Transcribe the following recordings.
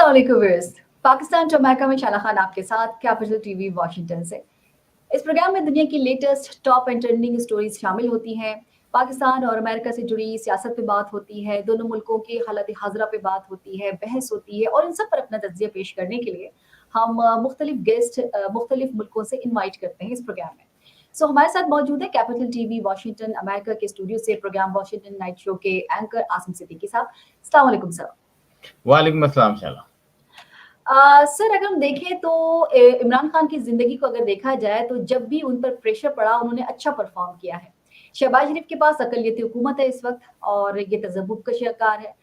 अस्सलाम वालेकुम viewers. Pakistan to America में शाला खान आपके साथ कैपिटल टीवी वाशिंगटन से। इस प्रोग्राम में दुनिया की latest top and trending stories शामिल होती हैं। पाकिस्तान और अमेरिका से जुड़ी सियासत पे बात होती है, दोनों मुल्कों की हालत हाज़िरा पे बात होती है, बहस होती है और इन सब पर अपना तज्ज़िया पेश करने के लिए हम मुख्तलिफ गेस्ट मुख्तलिफ मुल्कों से इनवाइट करते हैं इस प्रोग्राम में। सो हमारे साथ मौजूद है कैपिटल टीवी वाशिंगटन अमेरिका के स्टूडियो से प्रोग्राम वाशिंगटन नाइट शो के एंकर आसिम सिद्दीकी साहब। अस्सलाम वालेकुम सर। वालेकुम अस्सलाम शाला। सर अगर हम देखें तो इमरान खान की ज़िंदगी को अगर देखा जाए तो जब भी उन पर प्रेशर पड़ा उन्होंने अच्छा परफ़ॉर्म किया है। शहबाज शरीफ के पास अक़लियती हुकूमत है इस वक़्त और ये तज़ब्बुब का शिकार है।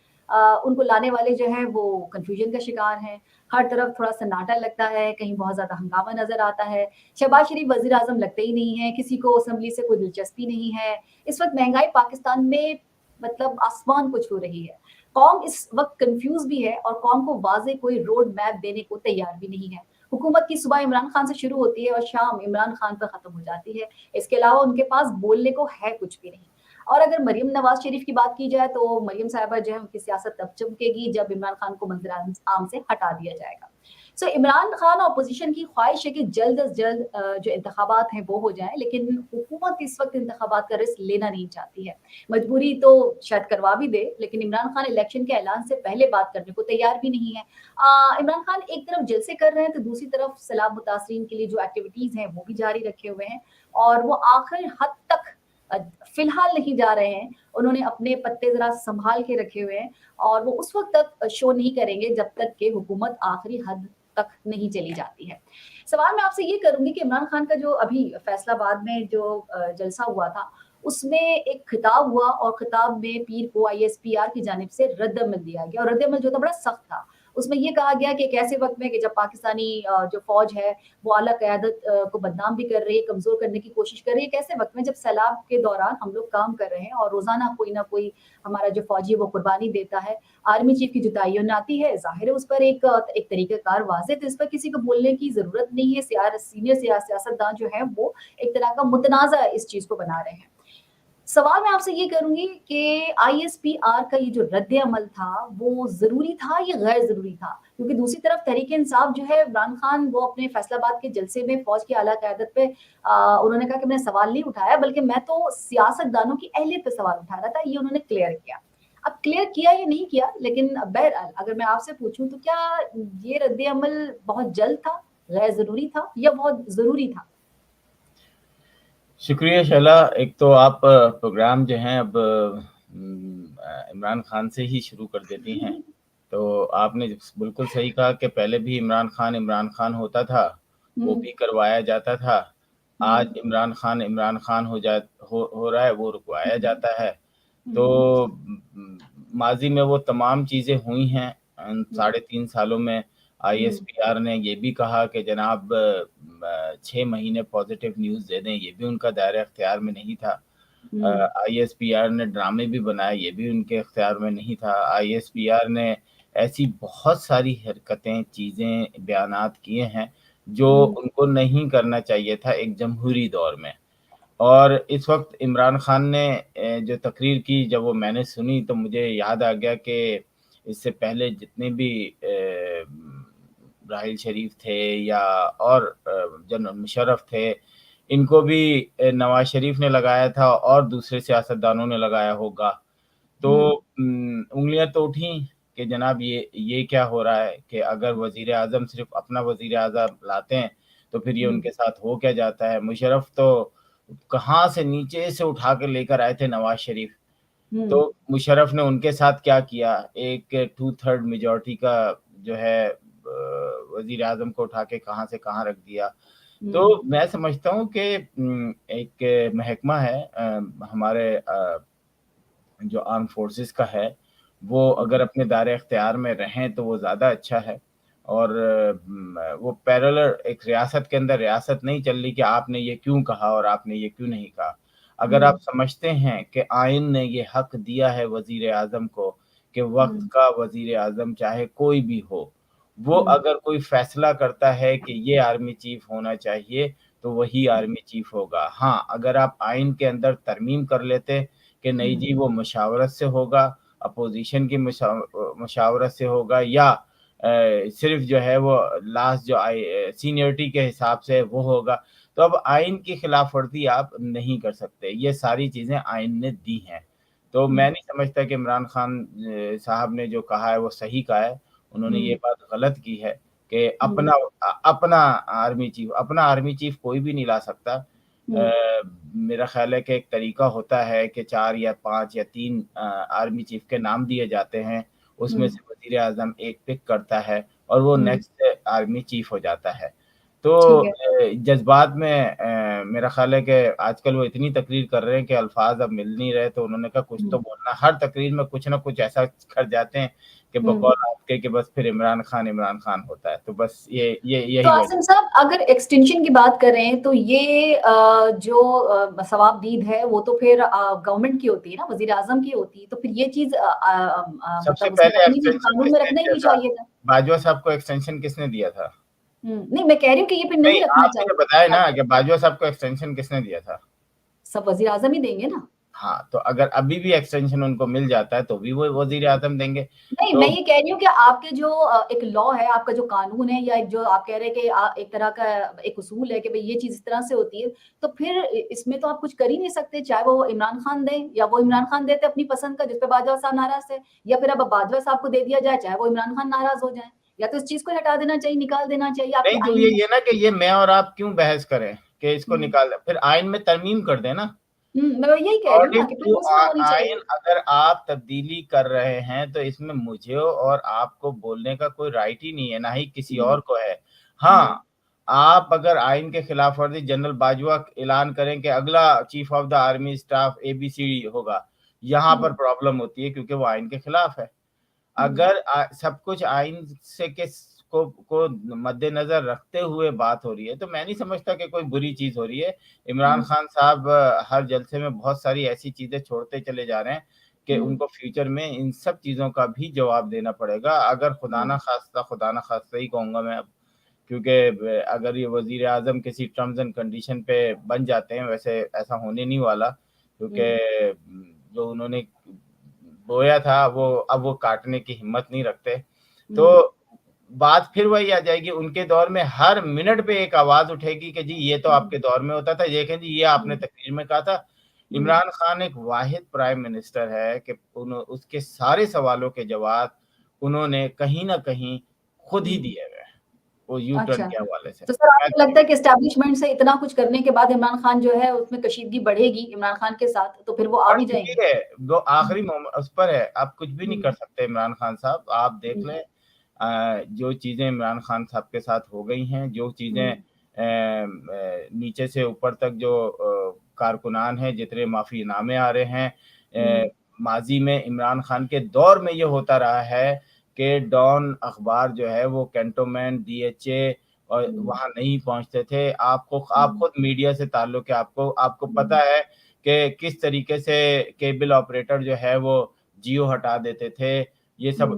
उनको लाने वाले जो हैं वो कन्फ्यूजन का शिकार हैं। हर तरफ थोड़ा सन्नाटा लगता है, कहीं बहुत ज़्यादा हंगामा नज़र आता है। शहबाज शरीफ वज़ीर-आज़म लगते ही नहीं हैं, किसी को असेंबली से कोई दिलचस्पी नहीं है। इस वक़्त महँगाई पाकिस्तान में मतलब आसमान को छू रही है। कौम इस वक़्त कन्फ्यूज़ भी है और कौम को वाज़ेह कोई रोड मैप देने को तैयार भी नहीं है। हुकूमत की सुबह इमरान खान से शुरू होती है और शाम इमरान खान पर ख़त्म हो जाती है। इसके अलावा उनके पास बोलने को है कुछ भी नहीं। और अगर मरियम नवाज़ शरीफ की बात की जाए तो मरियम साहिबा जो है उनकी सियासत तब चमकेगी जब इमरान खान को मंज़िल आम से हटा दिया जाएगा। सो इमरान खान और अपोज़िशन की ख्वाहिश है कि जल्द अज़ जल्द जो इंतखाबात हैं वो हो जाएँ, लेकिन हुकूमत इस वक़्त इंतखाबात का रिस्क लेना नहीं चाहती है। मजबूरी तो शायद करवा भी दे, लेकिन इमरान खान इलेक्शन के ऐलान से पहले बात करने को तैयार भी नहीं है। इमरान खान एक तरफ जलसे कर रहे हैं, तो दूसरी तरफ सैलाब मुतासरीन के लिए जो एक्टिविटीज़ हैं, वो भी जारी रखे हुए हैं और वो आखिर हद तक फ़िलहाल नहीं जा रहे हैं। उन्होंने अपने पत्ते ज़रा सँभाल के रखे हुए हैं और वो उस वक़्त तक शो नहीं करेंगे जब तक कि हुकूमत आखिरी हद तक नहीं चली जाती है। सवाल मैं आपसे ये करूँगी कि इमरान खान का जो अभी फैसलाबाद में जो जलसा हुआ था, उसमें एक खिताब हुआ और खिताब में पीर को आईएसपीआर की जानिब से रद्द-अमल दिया गया और रद्द-अमल जो था बड़ा सख्त था। उसमें ये कहा गया कि एक ऐसे वक़्त में कि जब पाकिस्तानी जो फ़ौज है वो आला क़यादत को बदनाम भी कर रही है, कमज़ोर करने की कोशिश कर रही है। एक ऐसे वक़्त में जब सैलाब के दौरान हम लोग काम कर रहे हैं और रोज़ाना कोई ना कोई हमारा जो फ़ौजी है वो कुर्बानी देता है। आर्मी चीफ़ की जुताई आती है, ज़ाहिर है उस पर एक तरीक़ाकार वाज़ेह तो इस पर किसी को बोलने की ज़रूरत नहीं है। सीनियर सियासतदान जो हैं वो एक तरह का मुतनाज़ा इस चीज़ को बना रहे हैं। सवाल मैं आपसे ये करूँगी कि आईएसपीआर का ये जो रद्द-ए-अमल था, वो ज़रूरी था या गैर ज़रूरी था? क्योंकि दूसरी तरफ तहरीक-ए-इंसाफ जो है इमरान खान वो अपने फैसलाबाद के जलसे में फ़ौज की आला क़यादत पे उन्होंने कहा कि मैंने सवाल नहीं उठाया बल्कि मैं तो सियासतदानों की अहलियत पे सवाल उठा रहा था, ये उन्होंने क्लियर किया। अब क्लियर किया या नहीं किया, लेकिन बहरहाल अगर मैं आपसे पूछूँ तो क्या ये रद्द-ए-अमल बहुत जल्द था, गैर ज़रूरी था या बहुत ज़रूरी था? शुक्रिया शैला। एक तो आप प्रोग्राम जो हैं अब इमरान खान से ही शुरू कर देती हैं। तो आपने बिल्कुल सही कहा कि पहले भी इमरान खान होता था, वो भी करवाया जाता था। आज इमरान खान हो रहा है, वो रुकवाया जाता है। तो माज़ी में वो तमाम चीज़ें हुई हैं। 3.5 सालों में आईएसपीआर ने ये भी कहा कि जनाब 6 महीने पॉजिटिव न्यूज़ दे दें, ये भी उनका दायरा इख्तियार में नहीं था। आईएसपीआर ने ड्रामे भी बनाए, ये भी उनके इख्तियार में नहीं था। आईएसपीआर ने ऐसी बहुत सारी हरकतें, चीज़ें, बयानात किए हैं, जो उनको नहीं करना चाहिए था एक जमहूरी दौर में। और इस वक़्त इमरान खान ने जो तकरीर की, जब वो मैंने सुनी तो मुझे याद आ गया कि इससे पहले जितने भी राहिल शरीफ थे या और जनरल मुशर्रफ थे, इनको भी नवाज़ शरीफ ने लगाया था और दूसरे सियासतदानों ने लगाया होगा। तो उँगलियाँ तो उठी कि जनाब ये क्या हो रहा है कि अगर वज़ीर-ए-आज़म सिर्फ़ अपना वज़ीर-ए-आज़म लाते हैं, तो फिर ये उनके साथ हो क्या जाता है। मुशर्रफ तो कहाँ से नीचे से उठा के लेकर आए थे नवाज़ शरीफ। तो मुशर्रफ ने उनके साथ क्या किया, एक 2/3 मेजॉरिटी का जो है वज़ीर-ए-आज़म को उठा के कहाँ से कहाँ रख दिया। तो मैं समझता हूँ कि एक महकमा है हमारे जो आर्म्ड फोर्सेस का है, वो अगर अपने दायरे इख्तियार में रहें तो वो ज़्यादा अच्छा है। और वो पैरेलल एक रियासत के अंदर रियासत नहीं चल रही कि आपने ये क्यों कहा और आपने ये क्यों नहीं कहा। अगर आप समझते हैं कि आइन ने ये हक दिया है वज़ीर-ए-आज़म को कि वक़्त का वज़ीर-ए-आज़म चाहे कोई भी हो, वो अगर कोई फ़ैसला करता है कि ये आर्मी चीफ़ होना चाहिए, तो वही आर्मी चीफ़ होगा। हाँ, अगर आप आइन के अंदर तरमीम कर लेते कि नहीं जी वो मशावरत से होगा, अपोज़िशन की मशावरत से होगा या सिर्फ जो है वो लास्ट जो सीनियरिटी के हिसाब से वो होगा। तो अब आइन की खिलाफ वर्जी आप नहीं कर सकते, ये सारी चीजें आइन ने दी हैं। तो मैं नहीं समझता कि इमरान खान साहब ने जो कहा है वो सही कहा है। उन्होंने ये बात गलत की है कि अपना आर्मी चीफ कोई भी नहीं ला सकता। मेरा ख्याल है कि एक तरीका होता है कि 4 या 5 या 3 आर्मी चीफ के नाम दिए जाते हैं, उसमें से वज़ीर आज़म एक पिक करता है और वो नेक्स्ट आर्मी चीफ हो जाता है। तो ठीक है। जज़्बात में मेरा ख़्याल है कि आजकल वो इतनी तकरीर कर रहे हैं कि अल्फ़ाज़ अब मिल नहीं रहे, तो उन्होंने कहा कुछ तो बोलना। हर तकरीर में कुछ ना कुछ ऐसा कर जाते हैं कि बकौल आपके कि बस फिर इमरान खान होता है। तो बस तो यही आसिम वजह। साहब, अगर एक्सटेंशन की बात करें तो ये जो सवाबदीद है वो तो फिर गवर्नमेंट की होती है ना, वजीर आजम की होती है, तो फिर ये चीज सबसे मतलब उसमें पहले रखनी नहीं, एक्सटेंशन कानून में किसने रखना ही दिया नहीं था? चाहिए था। बाजवा साहब को एक्सटेंशन किसने दिया था? नहीं, मैं कह रही हूँ कि ये फिर नहीं, नहीं रखना आपने चाहिए बताया था। ना कि बाजवा साहब को एक्सटेंशन किसने दिया था? सब वजीर आजम ही देंगे ना। हाँ, तो अगर अभी भी एक्सटेंशन उनको मिल जाता है तो भी वो वज़ीर आज़म देंगे। नहीं, मैं तो ये कह रही हूँ कि आपके जो एक लॉ है, आपका जो कानून है, या जो आप कह रहे हैं कि एक तरह का एक उसूल है कि भाई ये चीज इस तरह से होती है, तो फिर इसमें तो आप कुछ कर ही नहीं सकते, चाहे वो इमरान खान दे या वो इमरान खान देते अपनी पसंद का, जिसपे बाजवा साहब नाराज थे, या फिर अब बाजवा साहब को दे दिया जाए, चाहे वो इमरान खान नाराज हो जाए। या तो इस चीज को हटा देना चाहिए, निकाल देना चाहिए आपके नहीं, तो आइन में। ये ना कि ये मैं और आप क्यों बहस करें कि इसको हम्म, निकाल दें, फिर आइन में तरमीम कर दें ना। मैं यही कह रही हूँ ना अकॉर्डिंग कि फिर टू उसमें होनी आइन चाहिए। अगर आप तब्दीली कर रहे हैं तो इसमें मुझे और आपको बोलने का कोई राइट ही नहीं है, ना ही किसी हम्म, और को है। हम्म, हाँ, आप अगर आइन के खिलाफ वर्जी जनरल बाजवा ऐलान करें कि अगला chief of the army staff ABC होगा, यहाँ पर हम्म, प्रॉब्लम होती है क्योंकि वो आइन के खिलाफ है। हम्म, अगर सब कुछ आइन से के को मद्देनजर रखते हुए बात हो रही है तो मैं नहीं समझता कि कोई बुरी चीज हो रही है। इमरान हम्म, खान साहब हर जलसे में बहुत सारी ऐसी चीजें छोड़ते चले जा रहे हैं कि हम्म, उनको फ्यूचर में इन सब चीजों का भी जवाब देना पड़ेगा। अगर हम्म, खुदा ना खास्ता ही कहूंगा मैं अब, क्योंकि अगर ये वजीर आजम किसी टर्म्स एंड कंडीशन पे बन जाते हैं, वैसे ऐसा होने नहीं वाला हम्म, क्योंकि जो उन्होंने बोया था वो अब वो काटने की हिम्मत नहीं रखते। तो हम्म, बात फिर वही आ जाएगी, उनके दौर में हर मिनट पे एक आवाज उठेगी कि जी ये तो हम्म, आपके दौर में होता था, देखें जी ये आपने हम्म, तकरीर में कहा था। हम्म, इमरान खान एक वाहिद प्राइम मिनिस्टर है कि उसके सारे सवालों के जवाब उन्होंने कहीं ना कहीं खुद ही हम्म। दिए हुए हैं, वो यू टर्न अच्छा, के हवाले से। तो सर मैं आपको लगता है कि एस्टैब्लिशमेंट से इतना कुछ करने के बाद इमरान खान जो है उसमें कशीदगी बढ़ेगी इमरान खान के साथ, तो फिर वो आ बढ़ भी चुकी जाएंगे? है, वो हुँ, आखिरी उस पर है, आप कुछ भी नहीं कर हुँ, सकते इमरान खान साहब, आप देख हुँ, लें। जो चीज़ें इमरान खान साहब के साथ हो गई हैं, जो चीज़ें हुँ, नीचे से ऊपर तक जो कारकुनान हैं, जितने माफ़ीनामे आ रहे हैं, हुँ, माज़ी में इमरान खान के दौर में ये होता रहा है कि डॉन अखबार जो है वो कैंटोनमेंट, डीएचए और हुँ, वहाँ नहीं पहुँचते थे। आप हुँ, खुद मीडिया से ताल्लुक़ है, आपको पता हुँ, है कि किस तरीके से केबल ऑपरेटर जो है वो जियो हटा देते थे। हुँ।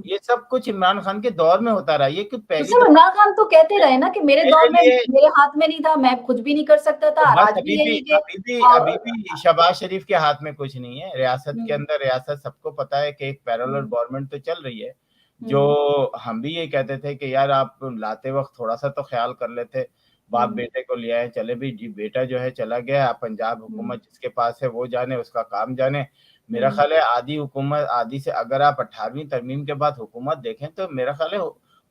ये सब कुछ इमरान खान के दौर में होता रहा। ये कोई तो पहली सिर्फ दफ़ा इमरान खान तो कहते रहे ना कि मेरे मेरे दौर में लिए मेरे हाथ में नहीं था, मैं कुछ भी नहीं कर सकता तो था, और बस आज भी यही के अभी भी शहबाज शरीफ के हाथ में कुछ नहीं है। रियासत के हुँ, अंदर रियासत सबको पता है कि एक पैरेलल हुँ, गवर्नमेंट तो चल रही है। जो हुँ, हम भी ये कहते थे कि यार आप लाते वक़्त थोड़ा-सा तो ख़्याल कर लेते। बाप हुँ, बेटे को ले आए, चले भी जी बेटा जो है चला गया, अब पंजाब हुँ, हुकूमत जिसके पास है वो जाने, उसका काम जाने। मेरा हुँ, ख़्याल है आधी से अगर आप 18वीं तरमीम के बाद हुकूमत देखें तो मेरा ख़्याल है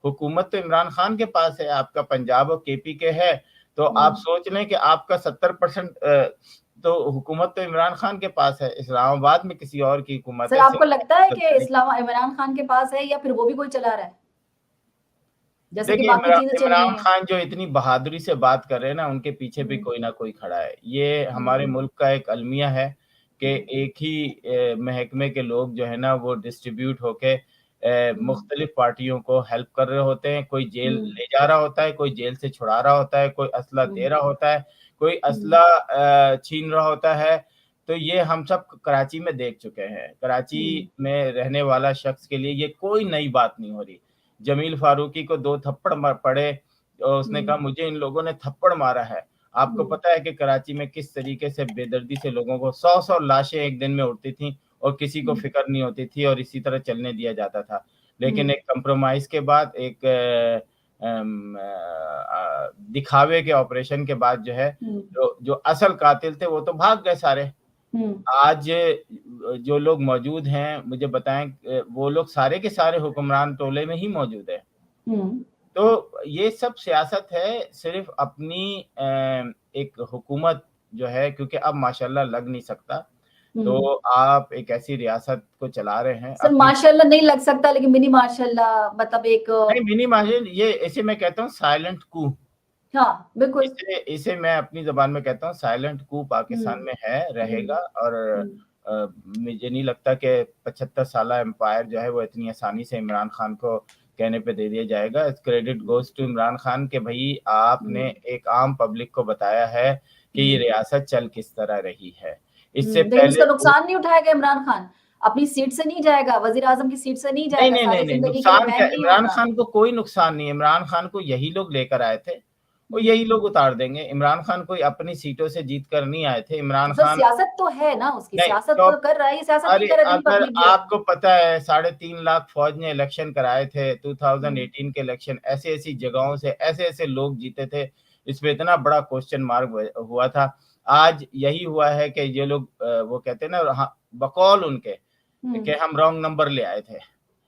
हुकूमत तो इमरान खान के पास है, आपका पंजाब और केपी के है। तो आप हुँ। सोच लें कि आपका 70% तो हुकूमत तो इमरान खान के पास है, इस्लामाबाद में किसी और की हुकूमत सर है, आपको लगता है कि सिर्फ इस्लामा इमरान खान के पास है, या फिर वो भी कोई चला रहा है? जैसे कि देखिए बाकी चीज़ें चल रही इमरान हैं। खान जो इतनी बहादुरी से बात कर रहे हैं ना, उनके पीछे भी हुँ, कोई ना कोई खड़ा है। ये हुँ, हमारे मुल्क का एक अलमिया है कि हुँ, एक ही महकमे के लोग जो है ना वो डिस्ट्रीब्यूट होके हुँ, मुख्तलिफ पार्टियों को हेल्प कर रहे होते हैं। कोई जेल हुँ, ले जा रहा होता है, कोई जेल से छुड़ा रहा होता है, कोई असला हुँ, दे रहा होता है, कोई हुँ, असला छीन रहा होता है। तो ये हम सब कराची में देख चुके हैं। कराची हुँ, में रहने वाला शख्स के लिए ये कोई नई बात नहीं हो रही। जमील फारूकी को 2 थप्पड़ पड़े, उसने कहा हुँ, मुझे इन लोगों ने थप्पड़ मारा है। आपको हुँ, पता है कि कराची में किस तरीके से बेदर्दी से लोगों को 100-100 लाशें एक दिन में उड़ती थीं और किसी को हुँ, फ़िक्र नहीं होती थी और इसी तरह चलने दिया जाता था। लेकिन हुँ। एक कंप्रोमाइज़ के बाद एक दिखावे के ऑपरेशन के बाद जो है, हुँ। जो जो असल कातिल थे वो तो भाग गए सारे। हुँ। आज जो लोग मौजूद हैं, मुझे बताएँ वो लोग सारे के सारे हुक्मरान टोले में ही मौजूद हैं। हुँ। तो ये सब सियासत है, सिर्फ़ अपनी एक हुकूमत जो है, क्योंकि अब माशाअल्लाह लग नहीं सकता, तो हुँ। आप एक ऐसी रियासत को चला रहे हैं सर अपनी। माशाल्लाह नहीं लग सकता लेकिन मिनी माशाल्लाह मतलब एक नहीं, मिनी मार्जिन ये इसे मैं कहता हूँ साइलेंट कू। हाँ, बिल्कुल। इसे इसे मैं अपनी ज़बान में कहता हूँ साइलेंट कू पाकिस्तान हुँ। में है, हुँ। रहेगा और हुँ। मुझे नहीं लगता कि 75 साला एम्पायर जो है वो इतनी आसानी से इमरान खान को कहने पे दे दिया जाएगा। क्रेडिट हुँ। गोज़ टू इमरान खान कि भई आपने हुँ। एक आम पब्लिक को बताया है कि ये हुँ। रियासत चल किस तरह रही है। इससे लेकिन पहले उसका नुकसान नहीं उठाएगा इमरान खान। अपनी सीट से नहीं जाएगा, वज़ीर-आज़म की सीट से नहीं नहीं, जाएगा, नहीं, नहीं, सारी नहीं, ज़िंदगी के लिए नुकसान क्या बैन नहीं इमरान होगा। खान को कोई नुकसान नहीं है, इमरान खान को यही लोग लेकर आए थे और हुँ। यही लोग उतार देंगे। इमरान खान कोई अपनी सीटों से जीत कर नहीं आए थे, तो इमरान सर खान सियासत तो है ना उसकी, नहीं, सियासत तो तो कर रहा है, ये सियासत नहीं अरे कर रहा जिन अगर पब्लिक जो आपको पता है 3.5 लाख फ़ौज ने इलेक्शन कराए थे, हुँ। 2018 के इलेक्शन ऐसी-ऐसी जगहों से ऐसे-ऐसे लोग जीते थे, इसपे इतना बड़ा क्वेश्चन मार्क हुआ था। आज यही हुआ है कि ये लोग वो कहते हैं ना हाँ, बकौल उनके कि हुँ। हम रॉन्ग नंबर ले आए थे।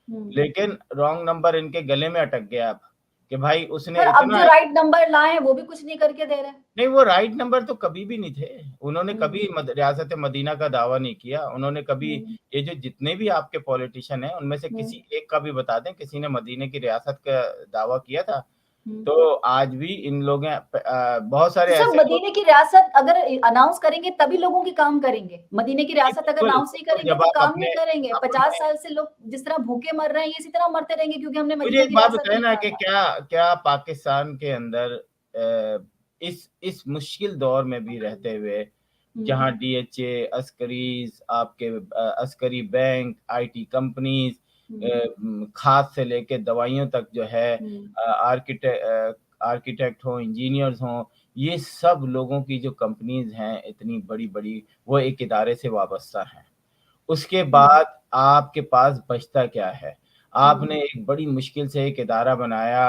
हुँ। लेकिन रॉन्ग नंबर इनके गले में अटक गया अब, कि भाई उसने सर अब इतना जो राइट नंबर लाए हैं वो भी कुछ नहीं करके दे रहे हैं। नहीं वो राइट नंबर तो कभी भी नहीं थे। उन्होंने हुँ। कभी रियासत मदीना का दावा नहीं किया। उन्होंने कभी हुँ। ये जो जितने भी आपके पॉलिटिशियन हैं, उनमें से हुँ। किसी एक का भी बता दें, किसी ने मदीने की रियासत का दावा किया था? हुँ। तो आज भी इन लोगों बहुत तो सारे सब ऐसे लोग मदीने की रियासत अगर अनाउंस करेंगे तभी लोगों के काम करेंगे। मदीने की जी, रियासत अगर बिल्कुल, अनाउंस नहीं बिल्कुल करेंगे जब तो आप काम अपने नहीं करेंगे। 50 अपने साल से लोग जिस तरह भूखे मर रहे हैं, ये इसी तरह मरते रहेंगे क्योंकि हमने मुझे मदीने एक की बात रियासत बताइए नहीं ना कि माना। क्या क्या पाकिस्तान के अंदर इस मुश्किल दौर में भी रहते हुए हुँ। जहाँ डीएचए, अस्करीज़, आपके अस्करी बैंक, आईटी कंपनीज़ हुँ। खाद से लेके दवाइयों तक जो है हुँ। आर्किटेक्ट हों, इंजीनियर्स हों, ये सब लोगों की जो कंपनीज़ हैं इतनी बड़ी-बड़ी, वो एक इदारे से वाबस्ता हैं। उसके हुँ। बाद आपके पास बचता क्या है? हुँ। आपने एक बड़ी मुश्किल से एक इदारा बनाया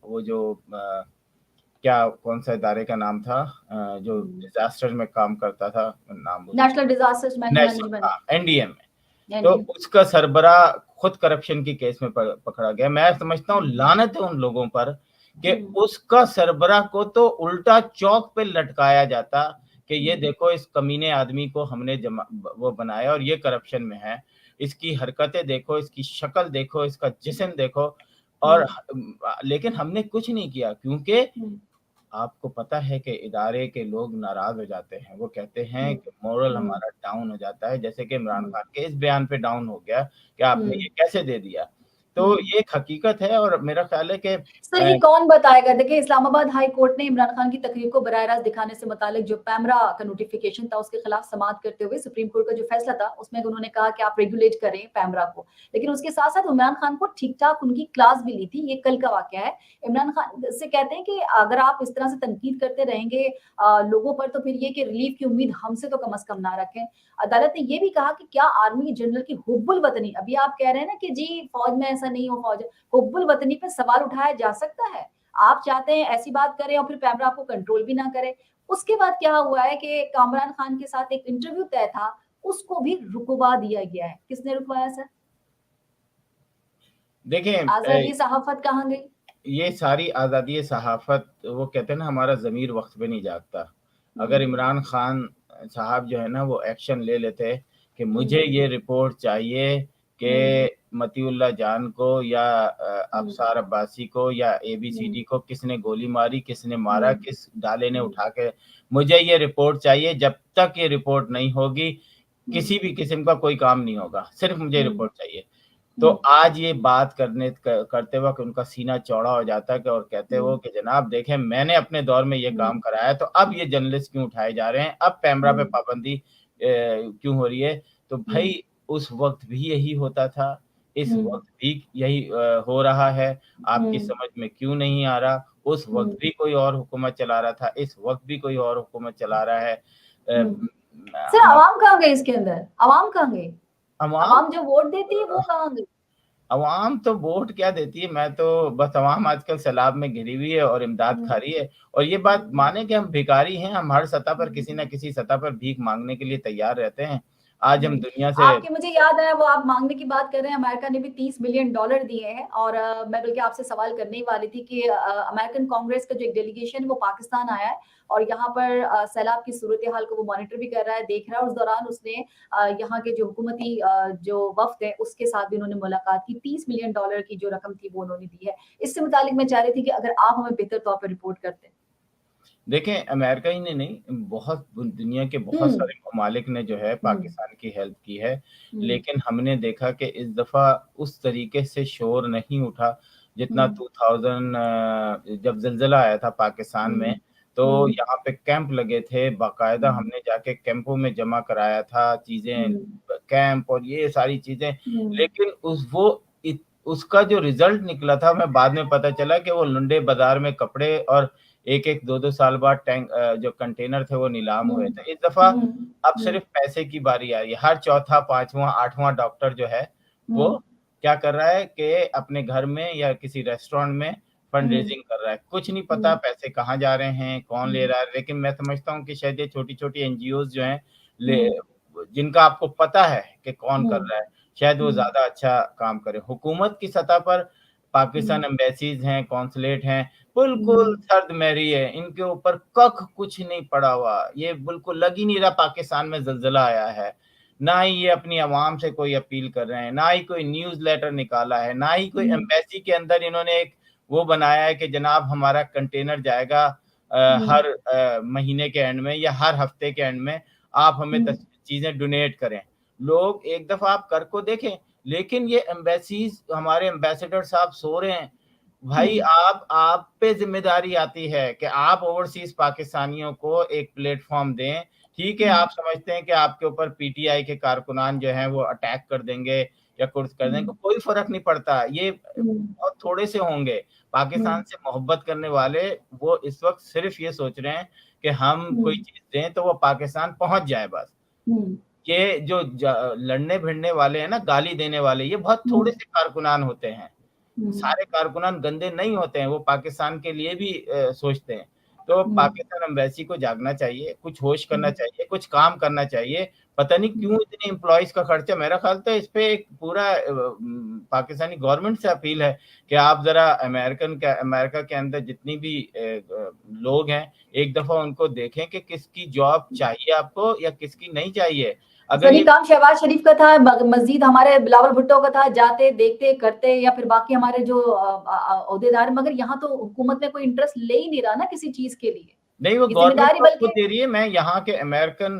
वो जो क्या कौन-सा इदारे का नाम था जो हुँ। डिज़ास्टर में काम करता था, नाम भूल नेशनल डिज़ास्टर्स नेशनल मैनेजमेंट हाँ, एनडीएम में। तो एनडीएम। उसका सरबराह खुद करप्शन की केस में पकड़ा गया। मैं समझता हूँ हुँ। लानत है उन लोगों पर कि हुँ। उसका सरबराह को तो उल्टा चौक पे लटकाया जाता कि ये हुँ। देखो इस कमीने आदमी को हमने वो बनाया और ये करप्शन में है। इसकी हरकतें देखो, इसकी शक्ल देखो, इसका जिस्म देखो और हुँ। लेकिन हमने कुछ नहीं किया क्योंकि हुँ। आपको पता है कि इदारे के लोग नाराज़ हो जाते हैं। वो कहते हैं हुँ। कि मोरल हुँ। हमारा डाउन हो जाता है, जैसे कि इमरान हुँ। खान के इस बयान पे डाउन हो गया कि आपने हुँ। ये कैसे दे दिया। तो हुँ। ये एक हकीकत है और मेरा ख़्याल है कि सर ये कौन बताएगा? देखिए इस्लामाबाद हाई कोर्ट ने इमरान खान की तकरीर को बराह रास्त दिखाने से मुतालिक जो पैमरा का नोटिफ़िकेशन था उसके खिलाफ समाअत करते हुए सुप्रीम कोर्ट का जो फैसला था उसमें उन्होंने कहा कि आप रेगुलेट करें पैमरा को। लेकिन उसके साथ-साथ इमरान खान को ठीक-ठाक उनकी क्लास भी ली थी, ये कल का वाकया है। इमरान खान से कहते हैं कि अगर आप इस तरह से तनकीद करते रहेंगे लोगों पर तो फिर ये कि रिलीफ की उम्मीद हमसे तो कम से कम ना रखें। अदालत ने ये भी कहा कि क्या आर्मी जनरल की हुब्बुल वतनी अभी आप कह रहे हैं ना कि जी फौज में ऐसा नहीं हो फौज हुब्बुल वतनी पे सवाल उठाया जा सकता है। आप चाहते हैं ऐसी बात करें और फिर पैमरा आपको कंट्रोल भी ना करे। उसके बाद क्या हुआ है कि कामरान खान के साथ एक इंटरव्यू तय था, उसको भी रुकवा दिया गया है। किसने रुकवाया सर? देखें आज़ादी सहाफ़त कहाँ गई? ये सारी आज़ादी सहाफ़त वो कहते हैं ना हमारा ज़मीर वक़्त पे नहीं जागता। अगर हुँ। इमरान खान साहब जो है ना वो एक्शन ले लेते कि मुझे हुँ। ये रिपोर्ट चाहिए हुँ। कि मतीउल्लाह जान को या हुँ। अफ़सार अब्बासी को या हुँ। एबीसीडी को किसने गोली मारी, किसने मारा, हुँ। किस डाले ने हुँ। उठा के मुझे ये रिपोर्ट चाहिए। जब तक ये रिपोर्ट नहीं होगी, हुँ। किसी भी किस्म का कोई काम नहीं होगा। सिर्फ़ मुझे हुँ। रिपोर्ट चाहिए। तो हुँ। आज ये बात करते वक़्त उनका सीना चौड़ा हो जाता है कि और कहते हुँ। हो कि जनाब देखें मैंने अपने दौर में ये हुँ। काम कराया तो अब ये जर्नलिस्ट क्यों उठाए जा रहे हैं? अब पैमरा पे हुँ। पाबंदी क्यों हो रही है? तो हुँ। भई उस वक़्त भी यही होता था, इस हुँ। वक़्त भी यही हो रहा है, आपकी हुँ। समझ में क्यों नहीं आ रहा? उस वक़्त हुँ। भी कोई और हुकूमत चला रहा था, इस वक़्त भी कोई और हुकूमत चला रहा है। हुँ। अ, सर हम अवाम कहाँ गई इसके अंदर? अवाम कहाँ गई? अवाम अवाम जो वोट देती है वो कहाँ गई? अवाम तो वोट क्या देती है, मैं तो बस अवाम आजकल सैलाब में घिरी हुई है और इमदाद हुँ, खा रही है। और ये बात हुँ, माने कि हम भिखारी हैं, हम हर सतह पर हुँ, किसी न किसी सतह पर भीख माँगने के लिए तैयार रहते हैं। आज हम हुँ। दुनिया से आपके मुझे याद आया वो आप माँगने की बात कर रहे हैं, अमेरिका ने भी $30 बिलियन दिए हैं और मैं बल्कि आपसे सवाल करने ही वाली थी कि अमेरिकन कांग्रेस का जो एक डेलीगेशन है वो पाकिस्तान आया है और यहाँ पर सैलाब की सूरत-ए-हाल को वो मॉनिटर भी कर रहा है, देख रहा है। उस दौरान उसने यहाँ के जो हुकूमती जो वफ़्द है उसके साथ भी उन्होंने मुलाकात की, $30 बिलियन की जो रकम थी वो उन्होंने दी है। इससे मुतालिक मैं चाह रही थी कि अगर आप हमें बेहतर तौर पे रिपोर्ट करते। देखें, अमेरिका ही ने नहीं, बहुत दुनिया के बहुत हुँ, सारे ममालिक ने जो है हुँ, पाकिस्तान की हेल्प की है। हुँ, लेकिन हमने देखा कि इस दफ़ा उस तरीके से शोर नहीं उठा, जितना हुँ, 2000 जब ज़िलज़िला आया था पाकिस्तान में, हुँ, तो हुँ, यहाँ पे कैंप लगे थे, बाकायदा हुँ, हमने जाके कैंपों में जमा कराया था चीज़ें, हुँ, कैंप और ये सारी चीज़ें। हुँ, लेकिन उसका जो रिज़ल्ट निकला था, हमें बाद में पता चला कि वो लुंडे बाज़ार में कपड़े और 1-1, 2-2 साल बाद जो कंटेनर थे वो नीलाम हुँ, हुए थे। इस दफ़ा हुँ, अब हुँ, सिर्फ़ पैसे की बारी आ रही है। हर चौथा, 5वाँ, 8वाँ डॉक्टर जो है, वो हुँ, क्या कर रहा है कि अपने घर में या किसी रेस्टोरेंट में हुँ, फंड-रेज़िंग कर रहा है। कुछ नहीं पता हुँ, पैसे कहाँ जा रहे हैं, कौन ले हुँ, रहा है, लेकिन मैं समझता हूँ कि शायद ये छोटी-छोटी एनजीओज़ जो हैं, ले हुँ, जिनका आपको पता है कि कौन कर हुँ, रहा है, शायद वो हुँ, ज़्यादा अच्छा काम करें। हुकूमत की सतह पर पाकिस्तान हुँ, एम्बेसीज़ हैं, कॉन्सुलेट हैं, हुँ, बिल्कुल सर्द-मैरी है, इनके ऊपर कख कुछ नहीं पड़ा हुआ। ये बिल्कुल लग ही नहीं रहा पाकिस्तान में ज़लज़ला आया है। ना ही ये अपनी आवाम से कोई अपील कर रहे हैं, ना ही कोई न्यूज़ लेटर निकाला है, ना ही कोई हुँ, एम्बेसी के अंदर इन्होंने एक वो बनाया है कि जनाब हमारा कंटेनर जाएगा हुँ, हर महीने के एंड में या हर हफ्ते के एंड में, आप हमें हुँ, 10 चीज़ें डोनेट करें। लोग एक दफ़ा आप कर को देखें, लेकिन ये एम्बेसीज़ हमारे एम्बेसडर साहब सो रहे हैं। हुँ, भाई आप पे ज़िम्मेदारी आती है कि आप ओवरसीज़ पाकिस्तानियों को एक प्लेटफ़ॉर्म दें। ठीक है, हुँ, आप समझते हैं कि आपके ऊपर पीटीआई के कारकुनान जो हैं वो अटैक कर देंगे या कुछ कर देंगे, हुँ, कोई फ़र्क नहीं पड़ता। ये हुँ, बहुत थोड़े से होंगे। पाकिस्तान हुँ, से मोहब्बत करने वाले वो इस वक़्त सिर्फ़ ये सोच रहे हैं कि हम हुँ, कोई चीज़ दें तो वो पाकिस्तान पहुँच जाए बस। हुँ, ये जो लड़ने-भिड़ने वाले हैं ना, गाली देने वाले, ये बहुत हुँ, थोड़े से कारकुनान होते हैं। हुँ, सारे कारकुनान गंदे नहीं होते हैं, वो पाकिस्तान के लिए भी सोचते हैं। तो हुँ, पाकिस्तान एम्बेसी को जागना चाहिए, कुछ होश करना हुँ, चाहिए, कुछ काम करना चाहिए। पता नहीं क्यों इतने एम्प्लॉइज़ का खर्चा, मेरा ख़्याल तो इस पे एक पूरा पाकिस्तानी गवर्नमेंट से अपील है कि आप ज़रा अमेरिका के अंदर जितनी भी लोग हैं, एक दफ़ा उनको देखें कि किसकी जॉब चाहिए आपको या किसकी नहीं चाहिए। अगर ज़नी ये काम शहबाज शरीफ का था, मज़ीद हमारे बिलावल भुट्टो का था, जाते, देखते, करते या फिर बाकी हमारे जो ओहदेदार मगर यहाँ तो हुकूमत में कोई इंटरेस्ट ले ही नहीं रहा ना किसी चीज़ के लिए। नहीं, वो ये गवर्नमेंट ज़िम्मेदारी तो खुद बल्कि दे रही है। मैं यहाँ के अमेरिकन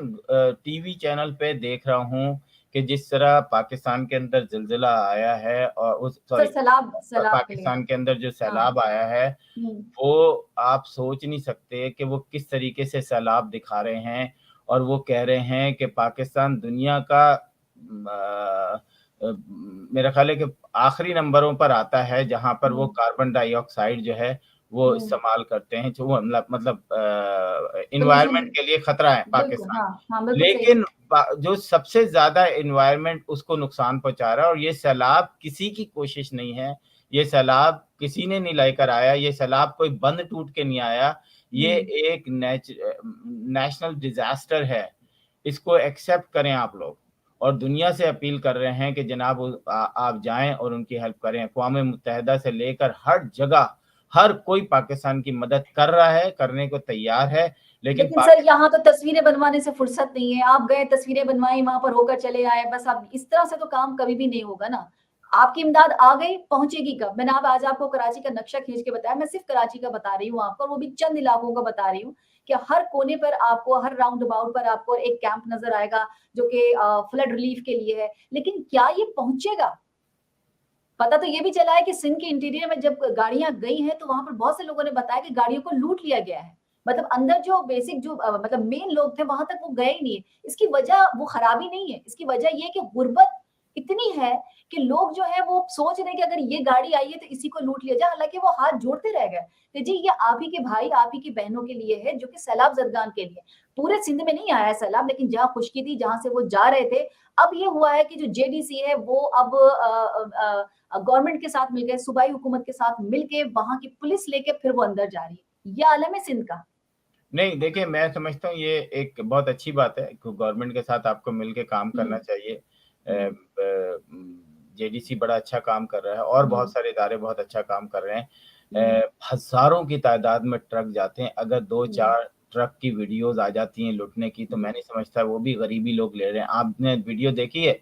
टीवी चैनल पे देख रहा हूँ कि जिस तरह पाकिस्तान के अंदर ज़िलज़िला आया है और उस सर सॉरी सैलाब सैलाब के लिए। पाकिस्तान के अंदर जो हाँ। सैलाब आया है, हुँ, वो आप सोच नहीं सकते कि वो किस तरीके से सैलाब दिखा रहे हैं और वो कह रहे हैं कि पाकिस्तान दुनिया का मेरा ख़्याल है कि आखिरी नंबरों पर आता है, जहाँ पर वो हुँ, कार्बन डाइऑक्साइड जो है, वो हुँ, इस्तेमाल करते हैं, जो वो मतलब पॉल्यूशन एनवायरनमेंट के लिए खतरा है बिल्कुल, पाकिस्तान। हाँ, हाँ, बिल्कुल सही। लेकिन जो सबसे ज़्यादा एनवायरनमेंट उसको नुकसान पहुँचा रहा है और ये सैलाब किसी की कोशिश नहीं है, ये सैलाब किसी ने नहीं लेकर आया, ये सैलाब कोई बंध टूट के नहीं आया, ये हुँ, एक नेशनल डिज़ास्टर है। इसको एक्सेप्ट करें आप लोग और दुनिया से अपील कर रहे हैं कि जनाब आप जाएँ और उनकी हेल्प करें। अक़वाम मुत्तहिदा से लेकर हर जगह, हर कोई पाकिस्तान की मदद कर रहा है, करने को तैयार है, लेकिन लेकिन सर पाकिस्तान यहाँ तो तस्वीरें बनवाने से फुर्सत नहीं है। आप गए तस्वीरें बनवाई, वहाँ पर होकर चले आए, बस अब इस तरह से तो काम कभी भी नहीं होगा ना। आपकी इमदाद आ गई, पहुँचेगी कब? मैंने अब आज आपको कराची का नक्शा खींच के बताया, मैं सिर्फ़ कराची का बता रही हूँ आपको और वो भी चंद इलाकों का बता रही हूँ कि हर कोने पर आपको, हर राउंड अबाउट पर आपको एक कैंप नज़र आएगा जो कि फ्लड रिलीफ के लिए है। लेकिन क्या ये पहुँचेगा? पता तो ये भी चला है कि सिंध के इंटीरियर में जब गाड़ियाँ गई हैं, तो वहाँ पर बहुत से लोगों ने बताया कि गाड़ियों को लूट लिया गया है। मतलब अंदर जो बेसिक जो मतलब मेन लोग थे, वहाँ तक वो गए ही नहीं है। इसकी वजह वो खराबी नहीं है, इसकी वजह ये है कि गुर्बत इतनी है कि लोग जो है वो सोच रहे हैं कि अगर ये गाड़ी आई है तो इसी को लूट लिया जाए, हालाँकि वो हाथ जोड़ते रह गए। तो जी, ये आप ही के भाई, आप ही की बहनों के लिए है, जो कि सैलाब ज़रदान के लिए। पूरे सिंध में नहीं आया है सैलाब, लेकिन जहाँ खुशकी थी, जहाँ से वो जा रहे थे, अब ये हुआ है कि जो जेडीसी है वो अब गवर्नमेंट के साथ मिलके, सूबाई हुकूमत के साथ मिलके, वहाँ की पुलिस लेके फिर वो अंदर जा रही है। ये आलम है सिंध का। नहीं, देखिए मैं समझता हूँ ये एक बहुत अच्छी बात है कि गवर्नमेंट के साथ आपको मिलके काम हुँ, करना चाहिए। हुँ, जेडीसी बड़ा अच्छा काम कर रहा है और हुँ, बहुत सारे इदारे बहुत अच्छा काम कर रहे हैं। हुँ, हज़ारों की तादाद में ट्रक जाते हैं, अगर हुँ, 2-4 ट्रक की वीडियोज़ आ जाती हैं लूटने की, तो हुँ, मैं नहीं समझता वो भी गरीबी लोग ले रहे हैं। आपने वीडियो देखी है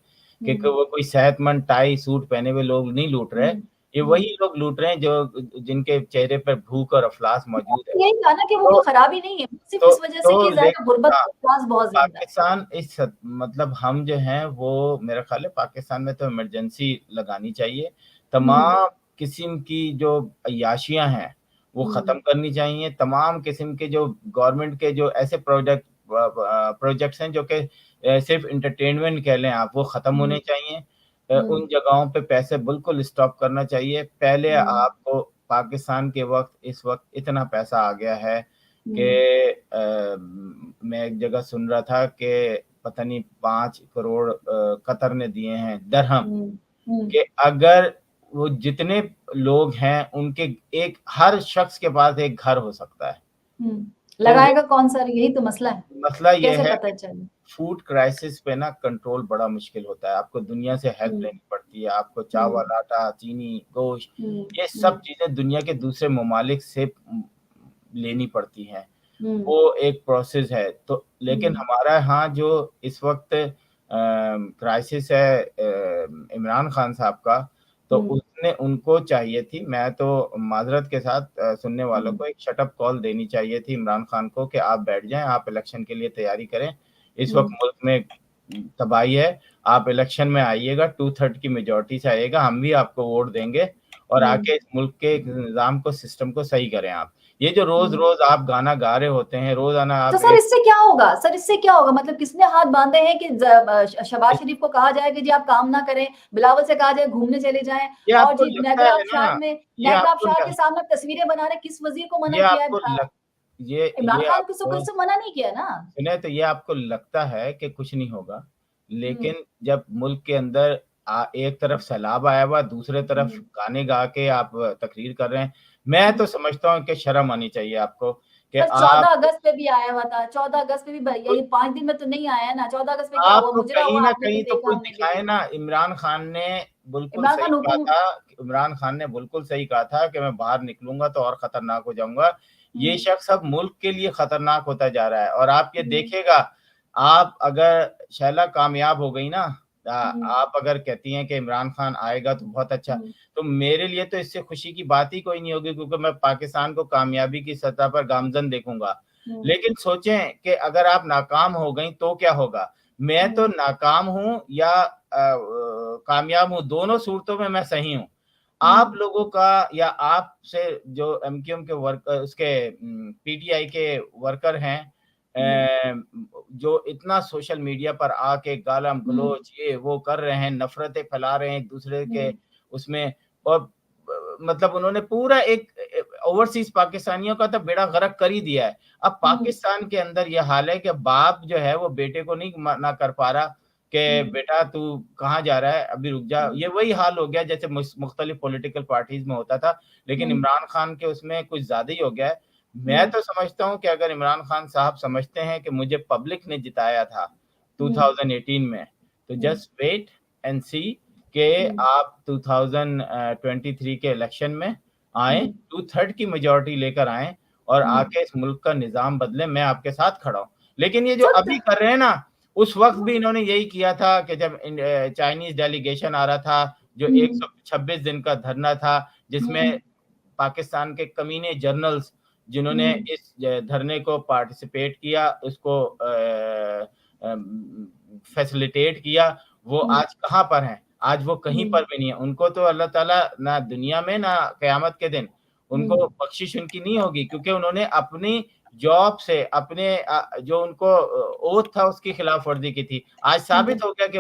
कि हुँ, वो कोई सेहतमंद टाई सूट पहने हुए लोग नहीं लूट रहे, हुँ, ये हुँ। वही लोग लूट रहे हैं जो जिनके चेहरे पर भूख और अफ़लास मौजूद है। यही कहा ना कि वो तो कोई खराबी नहीं है, सिर्फ़ तो इस वजह से तो कि ले ज़ाहिर है गुर्बत हाँ, का एहसास बहुत ज़्यादा है। पाकिस्तान इस हद मतलब हम जो हैं वो मेरा ख़्याल है पाकिस्तान में तो इमरजेंसी लगानी चाहिए। हुँ, तमाम किस्म की जो अय्याशियाँ हैं, वो हुँ, ख़त्म करनी चाहिए। तमाम किस्म के जो गवर्नमेंट के जो ऐसे प्रोजेक्ट्स हैं जो कि सिर्फ़ एंटरटेनमेंट कह लें आप, वो ख़त्म हुँ, होने चाहिए। हुँ, उन जगहों पे पैसे बिल्कुल स्टॉप करना चाहिए। पहले हुँ, आपको पाकिस्तान के इस वक़्त इतना पैसा आ गया है कि हुँ, मैं एक जगह सुन रहा था कि पता नहीं 5 करोड़ कतर ने दिए हैं दरहम, हुँ, हुँ, कि अगर वो जितने लोग हैं उनके एक हर शख्स के पास एक घर हो सकता है। हुँ। तो वो लगाएगा कौन सर, यही तो मसला है। मसला ये कैसे है पता कि चले? फूड क्राइसिस पे ना कंट्रोल बड़ा मुश्किल होता है। आपको दुनिया से हेल्प हुँ, लेनी पड़ती है। आपको हुँ, चावल, आटा, चीनी, गोश्त हुँ, ये हुँ, सब चीज़ें दुनिया के दूसरे ममालिक से लेनी पड़ती हैं। हुँ, वो एक प्रोसेस है। तो लेकिन हुँ, हमारा यहाँ जो इस वक़्त क्राइसिस है इमरान खान साहब का, तो हुँ, उसने उनको चाहिए थी मैं तो माज़रत के साथ सुनने वालों हुँ, को एक शट अप कॉल देनी चाहिए थी इमरान खान को कि आप बैठ जाएँ, आप इलेक्शन के लिए तैयारी करें। इस वक़्त हुँ, मुल्क में तबाही है, आप इलेक्शन में आइएगा, 2/3 की मेजॉरिटी से आइएगा, हम भी आपको वोट देंगे और हुँ, आके इस मुल्क के निज़ाम को, सिस्टम को सही करें आप। ये जो हुँ। रोज़-रोज़ आप गाना गा रहे होते हैं, रोज़ाना तो आप सर एक इससे क्या होगा? सर इससे क्या होगा? मतलब किसने हाथ बाँधे हैं कि शहबाज इस शरीफ को कहा जाए कि जी आप काम ना करें, बिलावल से कहा जाए घूमने चले जाएँ ये और आपको जी लगता नेगरा है आबशार ना, में ये नेगरा आपको आबशार ल के सामने तस्वीरें बना रहे हैं, किस वज़ीर को मना ये किया है? आपको लग इमरान ये खान को तो आपको किसी मना नहीं किया ना। सुने तो ये आपको लगता है कि कुछ नहीं होगा, हुँ, लेकिन जब मुल्क के अंदर एक तरफ सैलाब आया हुआ, दूसरे तरफ हुँ, गाने गा के आप तकरीर कर रहे हैं। मैं हुँ। तो समझता हूँ कि शर्म आनी चाहिए आपको कि सर 14 आप अगस्त पे भी आया हुआ था, 14 अगस्त पे भी ब यही 5 दिन में तो नहीं आया है ना, 14 अगस्त पे क्या आप हुआ? तो मुजरा कहीं हुआ, न आपने भी कहीं तो देखा, कुछ हमने भी दिखाएँ देखा। ना, इमरान खान हुकुम इमरान खान ने बिल्कुल सही कहा था कि मैं बाहर निकलूँगा तो और खतरनाक हो जाऊँगा। ये हुँ, शख्स अब मुल्क के लिए खतरनाक होता जा रहा है और आप ये हुँ, देखिएगा, आप अगर शैला कामयाब हो गई ना हुँ, आप अगर कहती हैं कि इमरान खान आएगा तो बहुत अच्छा, हुँ, तो मेरे लिए तो इससे खुशी की बात ही कोई नहीं होगी क्योंकि मैं पाकिस्तान को कामयाबी की सतह पर गामज़न देखूँगा। हुँ, लेकिन सोचें कि अगर आप नाकाम हो गईं तो क्या होगा? मैं तो हुँ, नाकाम हूँ या कामयाब हूँ, दोनों सूरतों में मैं सही हूँ। आप हुँ, लोगों का या आपसे जो एमक्यूएम के पीटीआई के वर्कर हैं हुँ, जो इतना सोशल मीडिया पर आके हुँ, गालम-गलौच ये वो कर रहे हैं, नफ़रतें फैला रहे हैं एक-दूसरे के हुँ, उसमें और मतलब उन्होंने पूरा एक ओवरसीज़ पाकिस्तानियों का तो बेड़ा गर्क कर ही दिया है। अब हुँ, पाकिस्तान के अंदर ये हाल है कि बाप जो है वो बेटे को नहीं मना कर पा रहा कि हुँ, बेटा तू कहाँ जा रहा है? अभी रुक जा। हुँ, ये वही हाल हो गया जैसे मुख्तलिफ पॉलिटिकल पार्टीज़ में होता था, लेकिन हुँ, इमरान खान के उसमें कुछ ज़्यादा ही हो गया है। मैं हुँ, तो समझता हूँ कि अगर इमरान खान साहब समझते हैं कि मुझे पब्लिक ने जिताया था हुँ, 2018 में, तो हुँ, जस्ट वेट एंड सी कि हुँ, आप 2023 के इलेक्शन में आएँ, हुँ, 2/3 की मेजॉरिटी लेकर आएँ और हुँ। आके इस मुल्क का निज़ाम बदलें, मैं आपके साथ खड़ा हूँ। लेकिन ये जो सर अभी कर रहे हैं ना, उस वक़्त भी इन्होंने यही किया था कि जब चाइनीज़ डेलीगेशन आ रहा था, जो हुँ, 126 दिन का धरना था, जिसमें हुँ, पाकिस्तान के कमीने जर्नल्स जिन्होंने हुँ, इस धरने को पार्टिसिपेट किया, उसको फैसिलिटेट किया, वो हुँ, आज कहाँ पर हैं? आज वो कहीं हुँ, पर भी नहीं है। उनको तो अल्लाह ताला ना दुनिया में ना क़यामत के दिन हुँ, उनको बख्शिश उनकी नहीं होगी क्योंकि उन्होंने अपनी जॉब से अपने जो उनको ओथ था उसकी खिलाफ वर्ज़ी की थी। आज हुँ, साबित हो गया कि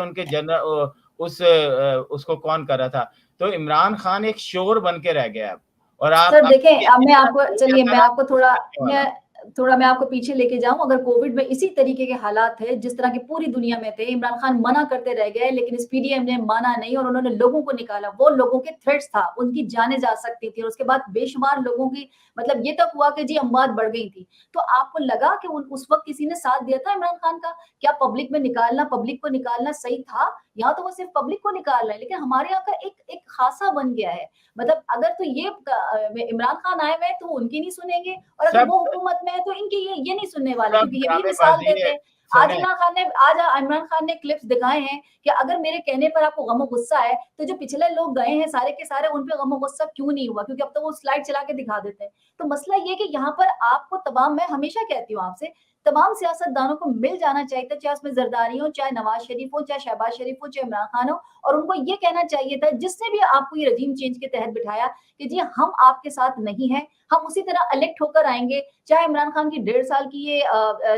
उसको कौन कर रहा था। तो इमरान खान एक शोर बन के रह गया अब। और आप सर देखें, अब मैं आपको, हो गया चलिए था मैं ना आपको थोड़ा, करने वाला। मैं आपको पीछे लेके जाऊं। अगर कोविड में इसी तरीके के हालात थे जिस तरह की पूरी दुनिया में थे, इमरान खान मना करते रह गए, लेकिन इस पीडीएम ने माना नहीं और उन्होंने लोगों को निकाला। वो लोगों के थ्रेट्स था, उनकी जाने जा सकती थी, और उसके बाद बेशुमार लोगों की, मतलब ये तक हुआ कि जी अमवात बढ़ गई थी। तो आपको लगा कि उस वक्त किसी ने साथ दिया था इमरान खान का? क्या पब्लिक में निकालना, पब्लिक को निकालना सही था? यहाँ तो वो सिर्फ पब्लिक को निकाल रहे हैं, लेकिन हमारे यहाँ का एक एक खासा बन गया है। मतलब अगर तो ये इमरान खान आए हुए हैं तो उनकी नहीं सुनेंगे, और अगर सब वो हुकूमत में है तो इनकी ये नहीं सुनने वाले, सब क्योंकि ये भी मिसाल ड्रामेबाजी देते है। हैं। सुने, आज इमरान खान ने क्लिप्स दिखाए हैं कि अगर मेरे कहने पर आपको गम और गुस्सा है, तो जो पिछले लोग गए हैं सारे के सारे, उन पे गम और गुस्सा क्यों नहीं हुआ? क्योंकि अब तो वो स्लाइड चला के दिखा देते हैं। तो मसला ये है कि यहाँ पर आपको तमाम, मैं हमेशा कहती हूँ आपसे, तमाम सियासतदानों को मिल जाना चाहिए था, चाहे उसमें जरदारी हो, चाहे नवाज शरीफ हो, चाहे शहबाज शरीफ हो, चाहे इमरान खान हो, और उनको ये कहना चाहिए था जिसने भी आपको ये रजीम चेंज के तहत बिठाया कि जी हम आपके साथ नहीं हैं, हम उसी तरह इलेक्ट होकर आएंगे। चाहे इमरान खान की 1.5 साल की ये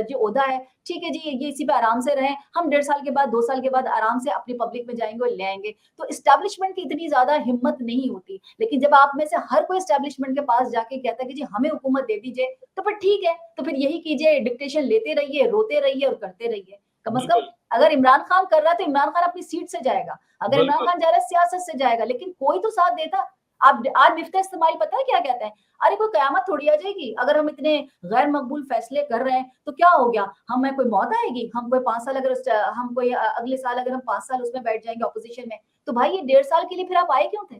जो ओहदा है, ठीक है जी, ये इसी पे आराम से रहें, हम 1.5 साल के बाद, 2 साल के बाद आराम से अपनी पब्लिक में जाएंगे और ले आएंगे। तो इस्टेब्लिशमेंट की इतनी ज्यादा हिम्मत नहीं होती, लेकिन जब आप में से हर कोई इस्टेब्लिशमेंट के पास जाके कहता है कि जी हमें हुकूमत दे दीजिए, तो फिर ठीक है, तो फिर यही कीजिए, डिक्टेशन लेते रहिए, रोते रहिए और करते रहिए। कम अज कम बिल्कुल, अगर इमरान खान कर रहा है तो इमरान खान अपनी सीट से जाएगा, अगर इमरान बिल्कुल। खान जा रहा है सियासत से जाएगा, लेकिन कोई तो साथ देता। आप आज मिफ्ता इस्तेमाल पता है क्या कहते हैं? अरे कोई कयामत थोड़ी आ जाएगी, अगर हम इतने गैर मकबूल फैसले कर रहे हैं तो क्या हो गया, हमें कोई मौत आएगी? हम कोई 5 साल, अगर हम कोई अगले साल अगर हम 5 साल उसमें बैठ जाएंगे ऑपोजिशन में, तो भाई ये 1.5 साल के लिए फिर आप आए क्यों थे?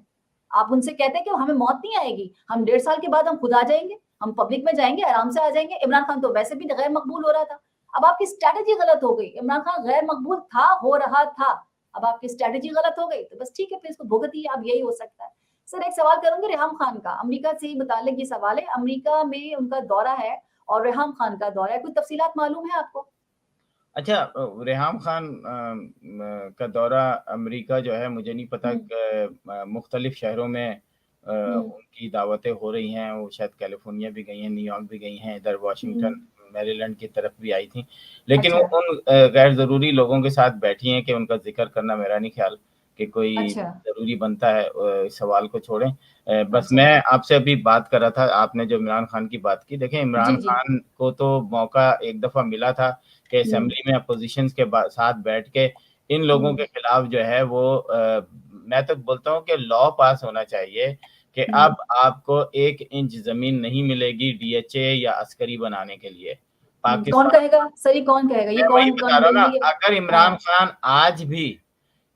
आप उनसे कहते हैं कि हमें मौत नहीं आएगी, हम 1.5 साल के बाद हम खुद आ जाएंगे, हम पब्लिक में जाएंगे, आराम से आ जाएंगे। इमरान खान तो वैसे भी गैर मकबूल हो रहा था। अब आपकी स्ट्रैटेजी गलत हो गई। इमरान खान गैर मकबूल था, हो रहा था, अब आपकी स्ट्रैटेजी गलत हो गई, तो बस ठीक है, फिर इसको भुगतिए आप, यही हो सकता है। सर एक सवाल करूंगी रेहम खान का, अमेरिका से ही मुतालिक ये सवाल है। अमेरिका में उनका दौरा है और रेहम खान का दौरा है, कुछ तफसीलात मालूम है आपको? अच्छा, रेहाम खान का दौरा अमेरिका जो है, मुझे नहीं पता हम्म, कि मुख्तलिफ शहरों में हम्म, उनकी दावतें हो रही हैं। वो शायद कैलिफोर्निया भी गई हैं, न्यूयॉर्क भी गई हैं, इधर वाशिंगटन, हम्म, मैरीलैंड की तरफ भी आई थी। लेकिन वो अच्छा, उन गैर ज़रूरी लोगों के साथ बैठी हैं कि उनका ज़िक्र करना मेरा नहीं ख़्याल कि कोई अच्छा, ज़रूरी बनता है। इस सवाल को छोड़ें। बस अच्छा, मैं आपसे अभी बात कर रहा था, आपने जो इमरान खान की बात की, देखें जी इमरान जी, खान को तो मौका एक दफ़ा मिला था कि हम्म, असेंबली में अपोजिशंस के साथ बैठ के इन लोगों के हम्म, खिलाफ जो है वो मैं तो बोलता हूँ कि लॉ पास होना चाहिए कि हम्म, अब आपको 1 इंच जमीन नहीं मिलेगी डीएचए या अस्करी बनाने के लिए कौन पाकिस्तान। कहेगा सर, ये कौन कहेगा, ये मैं वही कौन बता कौन रहा हूँ ना, ये? अगर इमरान हाँ, खान आज भी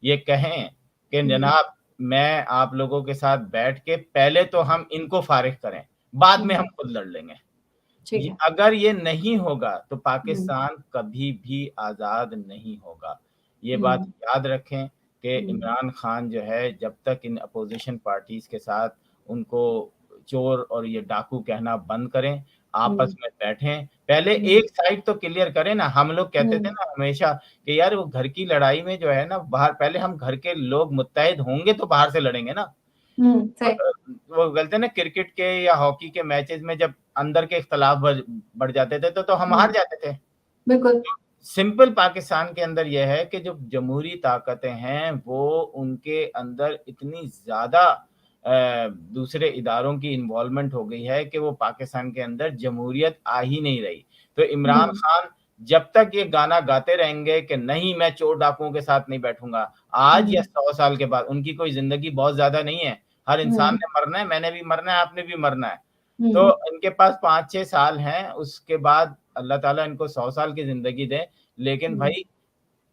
ये कहें कि हम्म, जनाब मैं आप लोगों के साथ बैठ के पहले तो हम इनको फारिग करें, बाद में हम हम्म, खुद लड़ लेंगे। ठीक है, अगर ये नहीं होगा तो हम्म, पाकिस्तान कभी भी आज़ाद नहीं होगा। ये बात हम्म, याद रखें कि हम्म, इमरान खान जो है जब तक इन अपोज़िशन पार्टीज़ के साथ उनको चोर और ये डाकू कहना बंद करें, आपस हम्म, में बैठें, पहले हम्म, एक साइड तो क्लियर करें ना। हम लोग कहते थे हम्म, ना हमेशा कि यार वो घर की लड़ाई में जो है ना, बाहर पहले हम घर के लोग मुत्तहिद होंगे तो बाहर से लड़ेंगे ना। सही, वो बोलते हैं ना क्रिकेट के या हॉकी के मैचेस में जब अंदर के इख्तलाफ बढ़ जाते थे तो हम हार हम्म, जाते थे। बिल्कुल, सिंपल पाकिस्तान के अंदर यह है कि जो जमहूरी ताकतें हैं वो उनके अंदर इतनी ज़्यादा दूसरे इदारों की इन्वॉल्वमेंट हो गई है कि वो पाकिस्तान के अंदर जमहूरियत आ ही नहीं रही। तो इमरान हम्म, खान जब तक ये गाना गाते रहेंगे कि नहीं मैं चोर डाकुओं के साथ नहीं बैठूँगा, आज या हम्म, 100 साल के बाद उनकी कोई ज़िंदगी बहुत ज़्यादा नहीं है। हर इंसान हम्म, ने मरना है, मैंने भी मरना है, आपने भी मरना है। तो हम्म, इनके पास 5-6 साल हैं, उसके बाद अल्लाह ताला इनको 100 साल की ज़िंदगी दे। लेकिन हम्म, भाई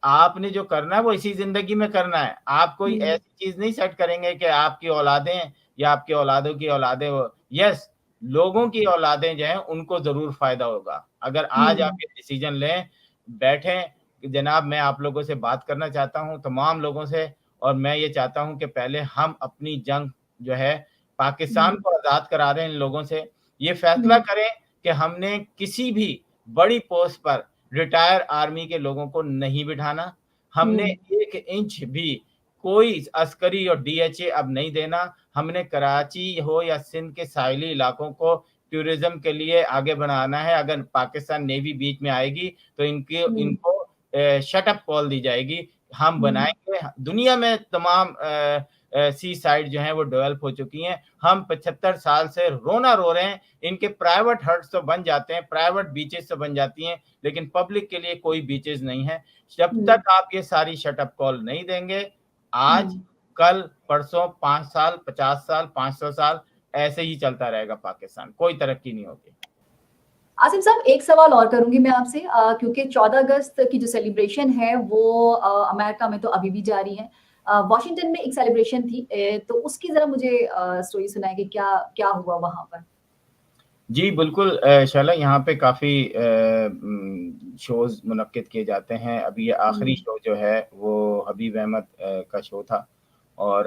आपने जो करना है वो इसी ज़िंदगी में करना है। आप कोई हम्म, ऐसी चीज़ नहीं सेट करेंगे कि आपकी औलादें या आपकी औलादों की औलादें हो। यस, लोगों की औलादें जो हैं उनको ज़रूर फ़ायदा होगा। अगर आज आप हम्म, ये डिसीज़न लें, बैठें कि जनाब मैं आप लोगों से बात करना चाहता हूँ, तमाम लोगों से, और मैं ये चाहता हूँ कि पहले हम अपनी जंग जो है पाकिस्तान हम्म, को आज़ाद करा रहे हैं इन लोगों से। ये फैसला हम्म, करें कि हमने किसी भी बड़ी पोस्ट पर रिटायर आर्मी के लोगों को नहीं बिठाना। हमने हम्म, 1 इंच भी कोई अस्करी और डीएचए अब नहीं देना। हमने कराची हो या सिंध के साहिली इलाकों को टूरिज़्म के लिए आगे बढ़ाना है। अगर पाकिस्तान नेवी बीच में आएगी तो इनके हम्म, इनको शट अप कॉल दी जाएगी हम बनाएंगे। दुनिया में तमाम सी साइड जो हैं वो डेवलप हो चुकी हैं। हम 75 साल से रोना रो रहे हैं। इनके प्राइवेट हट्स तो बन जाते हैं, प्राइवेट बीचेस तो बन जाती हैं, लेकिन पब्लिक के लिए कोई बीचेस नहीं है। जब तक आप ये सारी शट अप कॉल नहीं देंगे, आज कल परसों 5 साल 50 साल 500 साल ऐसे ही चलता रहेगा पाकिस्तान, कोई तरक्की नहीं होगी। आसिम साहब, एक सवाल और करूंगी मैं आपसे, क्योंकि 14 अगस्त की जो सेलिब्रेशन है वो अमेरिका में तो अभी भी जारी है। वॉशिंगटन में एक सेलिब्रेशन थी, तो उसकी जरा मुझे स्टोरी सुनाए कि क्या क्या हुआ वहां पर। जी बिल्कुल शाला, यहाँ पे काफ़ी शोज़ मुनक्किद किए जाते हैं। अभी ये आखिरी शो जो है वो हबीब अहमद का शो था और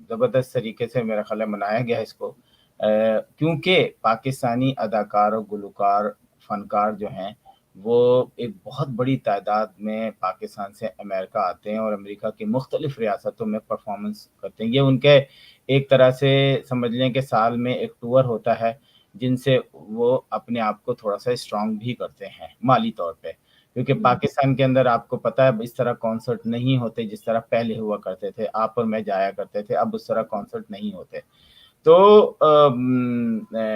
ज़बरदस्त तरीके से मेरा ख़्याल है मनाया गया इसको, क्योंकि पाकिस्तानी अदाकार और गुलकार फ़नकार जो हैं वो एक बहुत बड़ी तादाद में पाकिस्तान से अमेरिका आते हैं और अमेरिका की मुख्तलिफ़ रियासतों में परफॉर्मेंस करते हैं। ये उनके एक तरह से समझ लें कि साल में एक टूर होता है जिनसे वो अपने आप को थोड़ा-सा स्ट्रॉन्ग भी करते हैं माली तौर पे। क्योंकि पाकिस्तान के अंदर आपको पता है इस तरह कॉन्सर्ट नहीं होते जिस तरह पहले हुआ करते थे। आप और मैं जाया करते थे, अब उस तरह कॉन्सर्ट नहीं होते। तो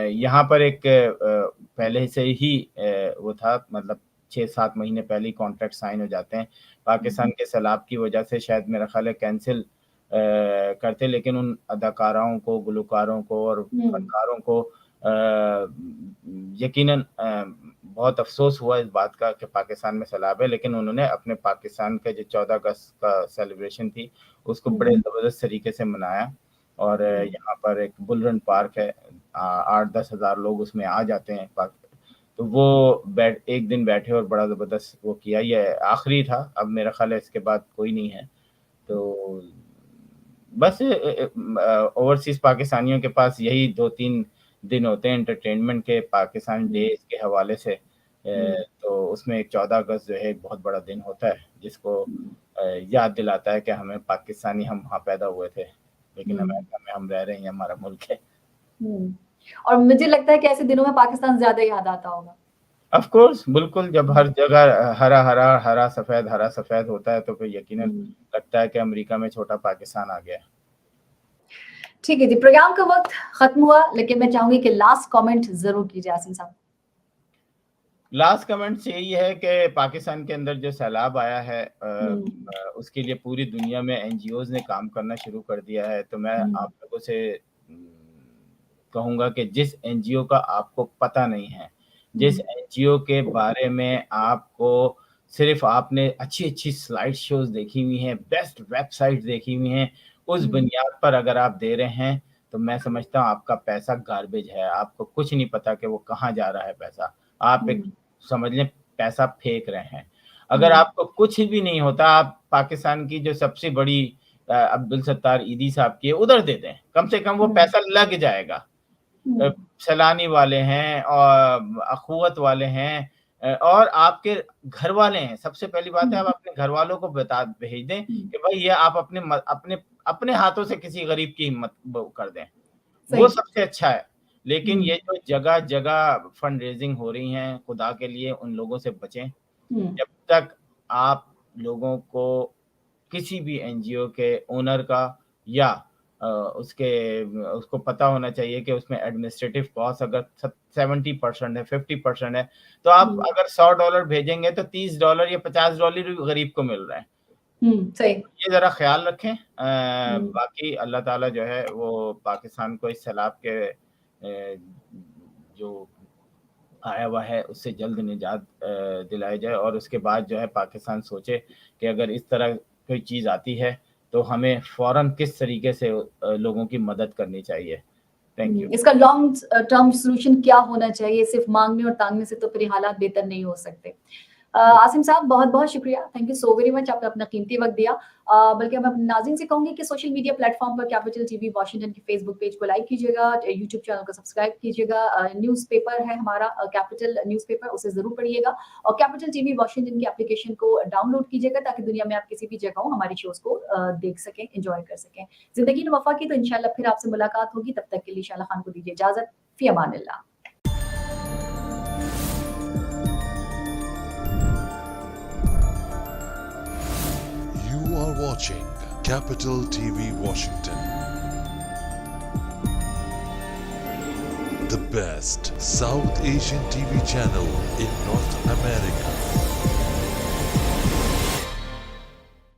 यहाँ पर एक पहले से ही वो था, मतलब 6-7 महीने पहले ही कॉन्ट्रैक्ट साइन हो जाते हैं। पाकिस्तान के सैलाब की वजह से शायद मेरा ख़्याल है कैंसल करते, लेकिन उन अदाकाराओं को, गुलकारों को और फनकारों को यकीनन बहुत अफ़सोस हुआ इस बात का कि पाकिस्तान में सैलाब है, लेकिन उन्होंने अपने पाकिस्तान के जो 14 अगस्त का सेलिब्रेशन थी, उसको बड़े ज़बरदस्त तरीके से मनाया। और यहाँ पर एक बुल रन पार्क है, 8-10 हज़ार लोग उसमें आ जाते हैं। तो वो एक दिन बैठे और बड़ा ज़बरदस्त वो किया। ये आखिरी था, अब मेरा ख़्याल है इसके बाद कोई नहीं है। तो बस ओवरसीज़ पाकिस्तानियों के पास यही 2-3 दिन होते हैं एंटरटेनमेंट के, पाकिस्तान डे के हवाले से। तो उसमें एक 14 अगस्त जो है एक बहुत बड़ा दिन होता है, जिसको याद दिलाता है कि हमें पाकिस्तानी, हम वहाँ पैदा हुए थे, लेकिन अमेरिका में हम रह रहे हैं, हमारा मुल्क है। और मुझे लगता है कि ऐसे दिनों में पाकिस्तान ज़्यादा याद आता होगा। ऑफ कोर्स, बिल्कुल, जब हर जगह हरा सफ़ेद होता है, तो फिर यकीनन लगता है कि अमेरिका में छोटा पाकिस्तान आ गया। ठीक है जी, प्रोग्राम का वक्त खत्म हुआ, लेकिन मैं चाहूंगी कि लास्ट कमेंट जरूर कीजिए आसिम साहब। लास्ट कमेंट यही है कि पाकिस्तान के अंदर जो सैलाब आया है उसके लिए पूरी दुनिया में एनजीओज ने काम करना शुरू कर दिया है। तो मैं आप लोगों से कहूँगा कि जिस एनजीओ का आपको पता नहीं है, जिस एनजीओ के बारे में आपको सिर्फ आपने अच्छी स्लाइड शोज देखी हुई हैं, बेस्ट वेबसाइट देखी हुई हैं, उस बुनियाद पर अगर आप दे रहे हैं, तो मैं समझता हूँ आपका पैसा गार्बेज है। आपको कुछ नहीं पता कि वो कहाँ जा रहा है पैसा। आप एक समझ लें पैसा फेंक रहे हैं। अगर आपको कुछ भी नहीं होता, आप पाकिस्तान की जो सबसे बड़ी अब्दुल सत्तार ईदी साहब की उधर दे दें, कम से कम वो पैसा लग जाएगा। सैलानी वाले हैं और अखुवत वाले हैं और आपके घर वाले हैं। सबसे पहली बात है, आप अपने घर वालों को भेज दें कि भाई ये आप अपने हाथों से किसी गरीब की हिम्मत कर दें, वो सबसे अच्छा है। लेकिन ये जो जगह जगह फंड रेजिंग हो रही हैं, खुदा के लिए उन लोगों से बचें। जब तक आप लोगों को किसी भी एनजीओ के ओनर का या उसको पता होना चाहिए कि उसमें एडमिनिस्ट्रेटिव कॉस्ट अगर 70% है, 50% है, तो आप अगर $100 भेजेंगे तो $30 या $50 गरीब को मिल रहा है। सही। ये जरा ख्याल रखें। बाकी अल्लाह ताला जो है वो पाकिस्तान को इस सैलाब के जो आया हुआ है उससे जल्द निजात दिलाई जाए, और उसके बाद जो है पाकिस्तान सोचे कि अगर इस तरह कोई चीज़ आती है तो हमें फ़ौरन किस तरीके से लोगों की मदद करनी चाहिए। Thank you. इसका लॉन्ग टर्म सॉल्यूशन क्या होना चाहिए? सिर्फ मांगने और तांगने से तो फिर हालात बेहतर नहीं हो सकते। आसिम साहब, बहुत-बहुत शुक्रिया। Thank you so very much, आपने अपना कीमती वक्त दिया। बल्कि मैं अपने नाज़रीन से कहूँगी कि सोशल मीडिया प्लेटफॉर्म पर कैपिटल टीवी वॉशिंगटन के फेसबुक पेज को लाइक कीजिएगा, यूट्यूब चैनल को सब्सक्राइब कीजिएगा। न्यूज़पेपर है हमारा कैपिटल न्यूज़पेपर, उसे ज़रूर पढ़िएगा और कैपिटल टीवी वॉशिंगटन की एप्लीकेशन को डाउनलोड कीजिएगा ताकि दुनिया में आप किसी भी जगह हो हमारी शोज़ को देख सकें, एन्जॉय कर सकें। ज़िंदगी ने वफ़ा की तो इंशाल्लाह फिर आपसे मुलाकात होगी। तब तक के लिए शाला खान को दीजिए इजाज़त। फ़ी अमानिल्लाह। are watching Capital TV Washington, the best South Asian TV channel in North America.